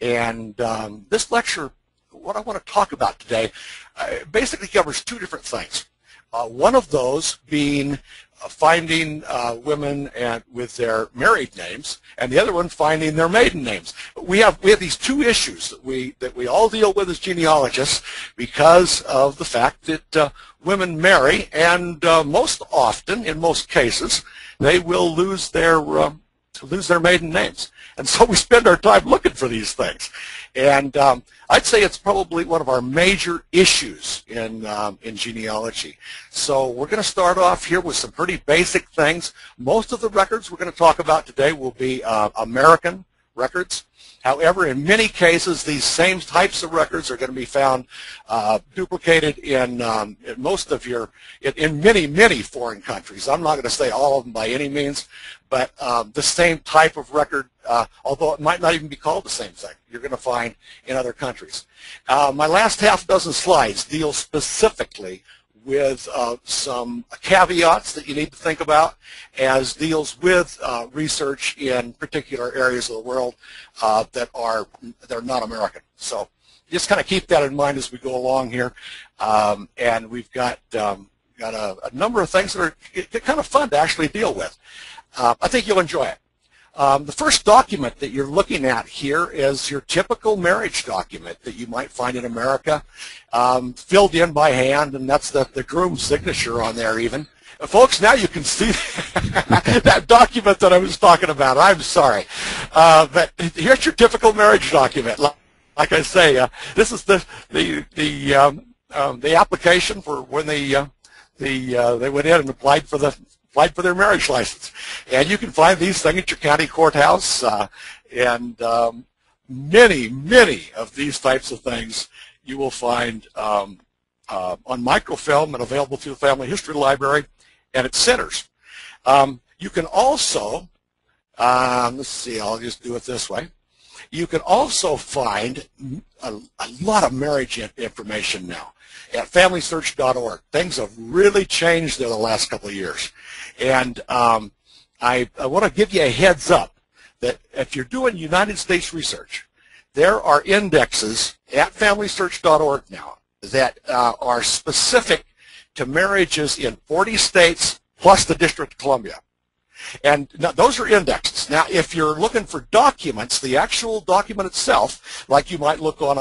And this lecture, what I want to talk about today, basically covers two different things. One of those being finding women with their married names, and the other one finding their maiden names. We have these two issues that we all deal with as genealogists because of the fact that women marry, and most often, in most cases, they will lose their maiden names. And so we spend our time looking for these things. And I'd say it's probably one of our major issues in genealogy. So we're going to start off here with some pretty basic things. Most of the records we're going to talk about today will be American records. However, in many cases, these same types of records are going to be found duplicated in many foreign countries. I'm not going to say all of them by any means, but the same type of record, although it might not even be called the same thing, you're going to find in other countries. My last half dozen slides deal specifically with some caveats that you need to think about, as deals with research in particular areas of the world they're not American. So just kind of keep that in mind as we go along here. And we've got a number of things that are kind of fun to actually deal with. I think you'll enjoy it. The first document that you're looking at here is your typical marriage document that you might find in America, filled in by hand, and that's the groom's signature on there even. Folks, now you can see that document that I was talking about. I'm sorry. But here's your typical marriage document. Like I say, this is the application for when they went in and applied for their marriage license. And you can find these things at your county courthouse, and many of these types of things you will find on microfilm and available through the Family History Library and its centers. You can also, let's see, I'll just do it this way. You can also find a lot of marriage information now at FamilySearch.org. Things have really changed there the last couple of years. And I want to give you a heads up that if you're doing United States research, there are indexes at FamilySearch.org now that are specific to marriages in 40 states plus the District of Columbia. And now, those are indexes. Now, if you're looking for documents, the actual document itself, like you might look on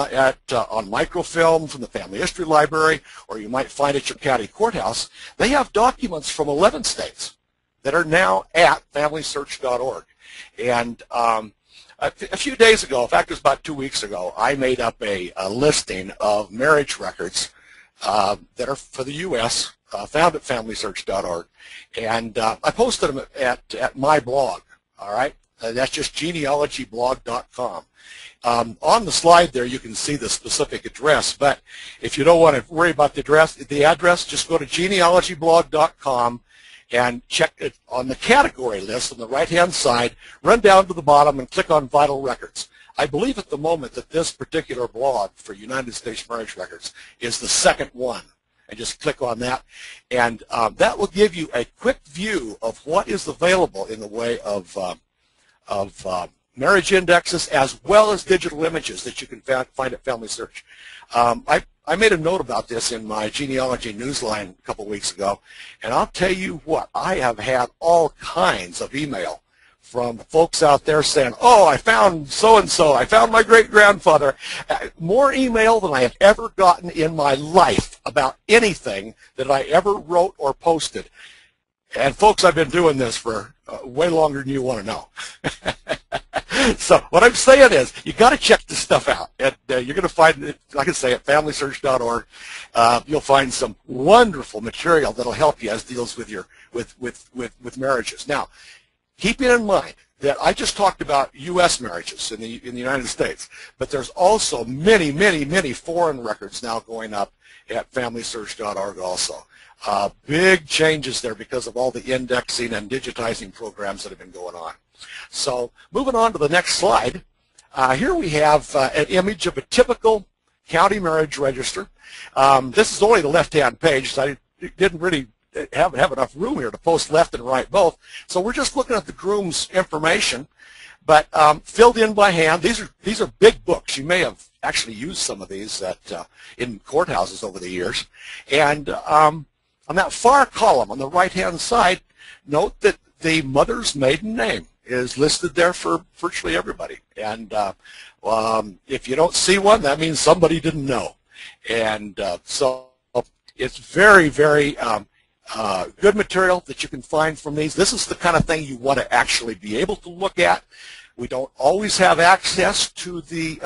microfilm from the Family History Library, or you might find at your county courthouse, they have documents from 11 states that are now at FamilySearch.org. And a few days ago, in fact, it was about 2 weeks ago, I made up a listing of marriage records that are for the U.S., found at FamilySearch.org, and I posted them at my blog. All right, that's just genealogyblog.com. On the slide there, you can see the specific address, but if you don't want to worry about the address, just go to genealogyblog.com and check it on the category list on the right-hand side. Run down to the bottom and click on Vital Records. I believe at the moment that this particular blog for United States marriage records is the second one. And just click on that, and that will give you a quick view of what is available in the way of marriage indexes, as well as digital images that you can find at Family Search. I made a note about this in my genealogy newsline a couple weeks ago, and I'll tell you what, I have had all kinds of email from folks out there saying, oh, I found so-and-so, I found my great-grandfather. More email than I have ever gotten in my life about anything that I ever wrote or posted. And folks, I've been doing this for way longer than you want to know. So what I'm saying is, you got to check this stuff out. And you're going to find it, like I say, at FamilySearch.org. You'll find some wonderful material that'll help you as deals with your with marriages. Now, keeping in mind that I just talked about U.S. marriages in the United States, but there's also many foreign records now going up at FamilySearch.org also. Big changes there because of all the indexing and digitizing programs that have been going on. So moving on to the next slide, here we have an image of a typical county marriage register. This is only the left-hand page, so I didn't really have enough room here to post left and right both. So we're just looking at the groom's information, but filled in by hand. These are big books. You may have actually used some of these in courthouses over the years. And on that far column on the right-hand side, note that the mother's maiden name is listed there for virtually everybody. And if you don't see one, that means somebody didn't know. And so it's very, very good material that you can find from these. This is the kind of thing you want to actually be able to look at. We don't always have access to the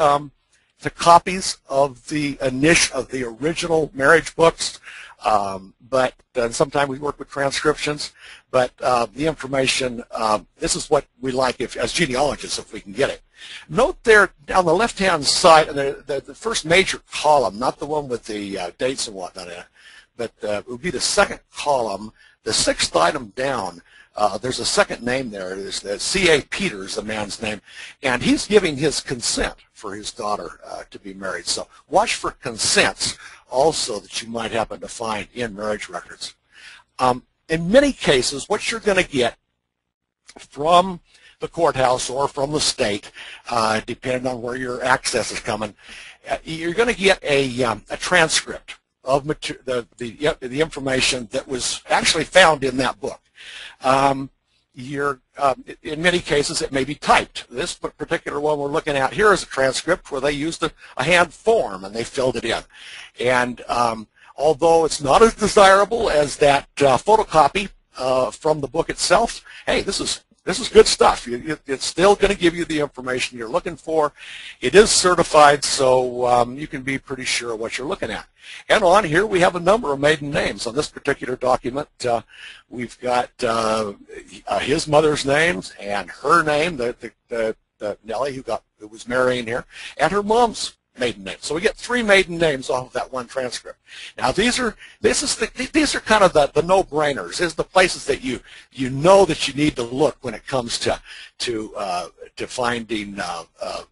copies of the original marriage books, but sometimes we work with transcriptions. But the information, this is what we like as genealogists, if we can get it. Note there on the left-hand side, the first major column, not the one with the dates and whatnot in it, but it would be the second column, the sixth item down. There's a second name there. There's the C.A. Peters, the man's name, and he's giving his consent for his daughter to be married. So watch for consents also that you might happen to find in marriage records. In many cases, what you're going to get from the courthouse or from the state, depending on where your access is coming, you're going to get a transcript of the information that was actually found in that book. In many cases, it may be typed. This particular one we're looking at here is a transcript where they used a hand form and they filled it in. And although it's not as desirable as that photocopy from the book itself, hey, this is good stuff. It's still going to give you the information you're looking for. It is certified, so you can be pretty sure what you're looking at. And on here, we have a number of maiden names. On this particular document, we've got his mother's names and her name, the Nellie who was marrying here, and her mom's maiden name. So we get 3 maiden names off of that one transcript. Now these are kind of the no-brainers. These are the places that you know that you need to look when it comes to finding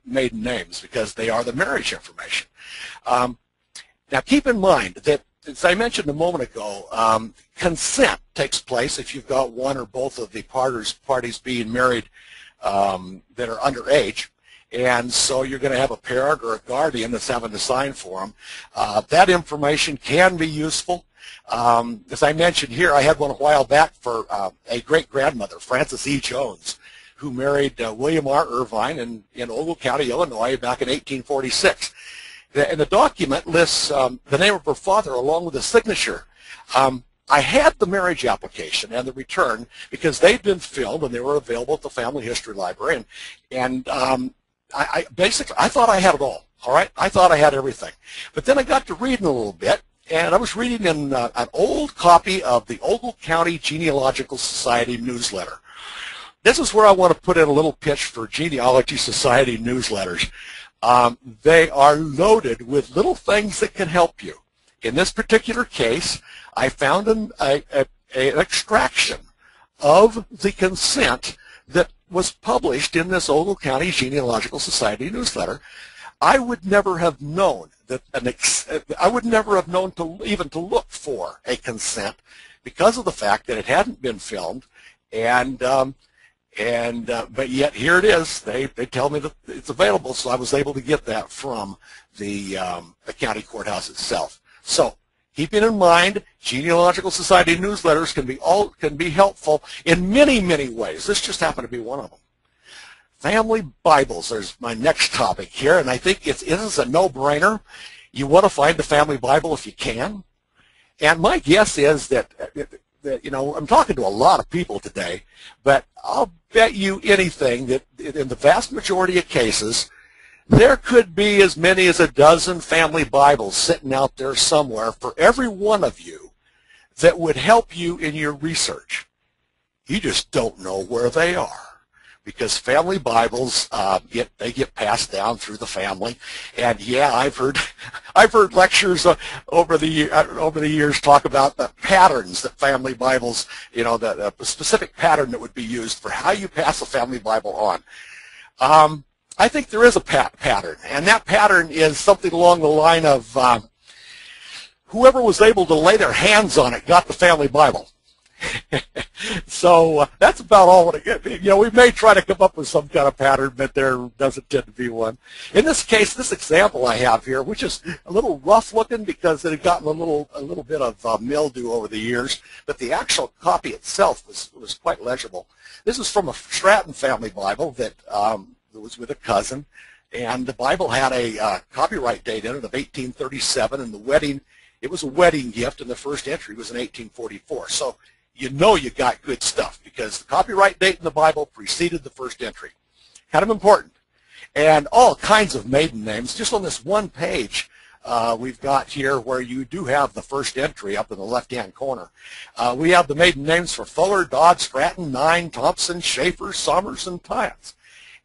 maiden names, because they are the marriage information. Now keep in mind that, as I mentioned a moment ago, consent takes place if you've got one or both of the parties being married that are underage. And so you're going to have a parent or a guardian that's having to sign for them. That information can be useful. As I mentioned here, I had one a while back for a great-grandmother, Frances E. Jones, who married William R. Irvine in Ogle County, Illinois, back in 1846. And the document lists the name of her father along with a signature. I had the marriage application and the return because they'd been filmed and they were available at the Family History Library. And I thought I had it all right? I thought I had everything. But then I got to reading a little bit, and I was reading in an old copy of the Ogle County Genealogical Society newsletter. This is where I want to put in a little pitch for Genealogy Society newsletters. They are loaded with little things that can help you. In this particular case, I found an extraction of the consent that was published in this Ogle County Genealogical Society newsletter. I would never have known that I would never have known even to look for a consent because of the fact that it hadn't been filmed, but yet here it is. They tell me that it's available, so I was able to get that from the county courthouse itself. So, keeping in mind, Genealogical Society newsletters can be helpful in many, many ways. This just happened to be one of them. Family Bibles, there's my next topic here, and I think it is a no-brainer. You want to find the Family Bible if you can. And my guess is that, you know, I'm talking to a lot of people today, but I'll bet you anything that in the vast majority of cases, there could be as many as a dozen Family Bibles sitting out there somewhere for every one of you that would help you in your research. You just don't know where they are, because Family Bibles get passed down through the family. And yeah, I've heard lectures over the years talk about the patterns that Family Bibles, you know, the specific pattern that would be used for how you pass a Family Bible on. I think there is a pattern, and that pattern is something along the line of, whoever was able to lay their hands on it got the family Bible. So that's about all. We may try to come up with some kind of pattern, but there doesn't tend to be one. In this case, this example I have here, which is a little rough looking because it had gotten a little bit of mildew over the years, but the actual copy itself was quite legible. This is from a Stratton family Bible that was with a cousin, and the Bible had a copyright date in it of 1837, and it was a wedding gift, and the first entry was in 1844. So you know you got good stuff because the copyright date in the Bible preceded the first entry. Kind of important. And all kinds of maiden names. Just on this one page we've got here where you do have the first entry up in the left-hand corner. We have the maiden names for Fuller, Dodd, Stratton, Nine, Thompson, Schaefer, Somers, and Tynes.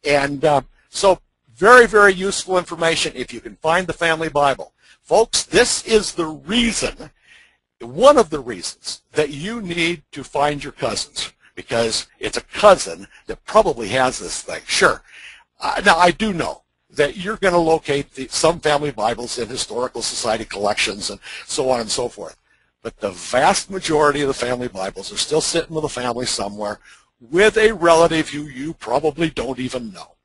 And so very, very useful information if you can find the family Bible. Folks, this is the reason, one of the reasons that you need to find your cousins, because it's a cousin that probably has this thing. Sure. Now, I do know that you're going to locate some family Bibles in historical society collections and so on and so forth. But the vast majority of the family Bibles are still sitting with a family somewhere with a relative who you probably don't even know.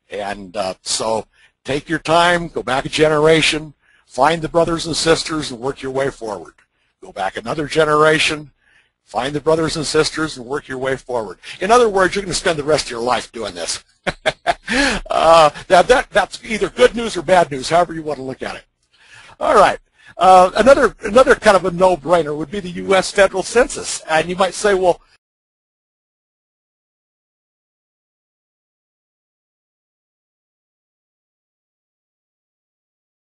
And so take your time, go back a generation, find the brothers and sisters and work your way forward. Go back another generation, find the brothers and sisters and work your way forward. In other words, you're going to spend the rest of your life doing this. That's either good news or bad news, however you want to look at it. All right. Another kind of a no-brainer would be the U.S. federal census. And you might say, well,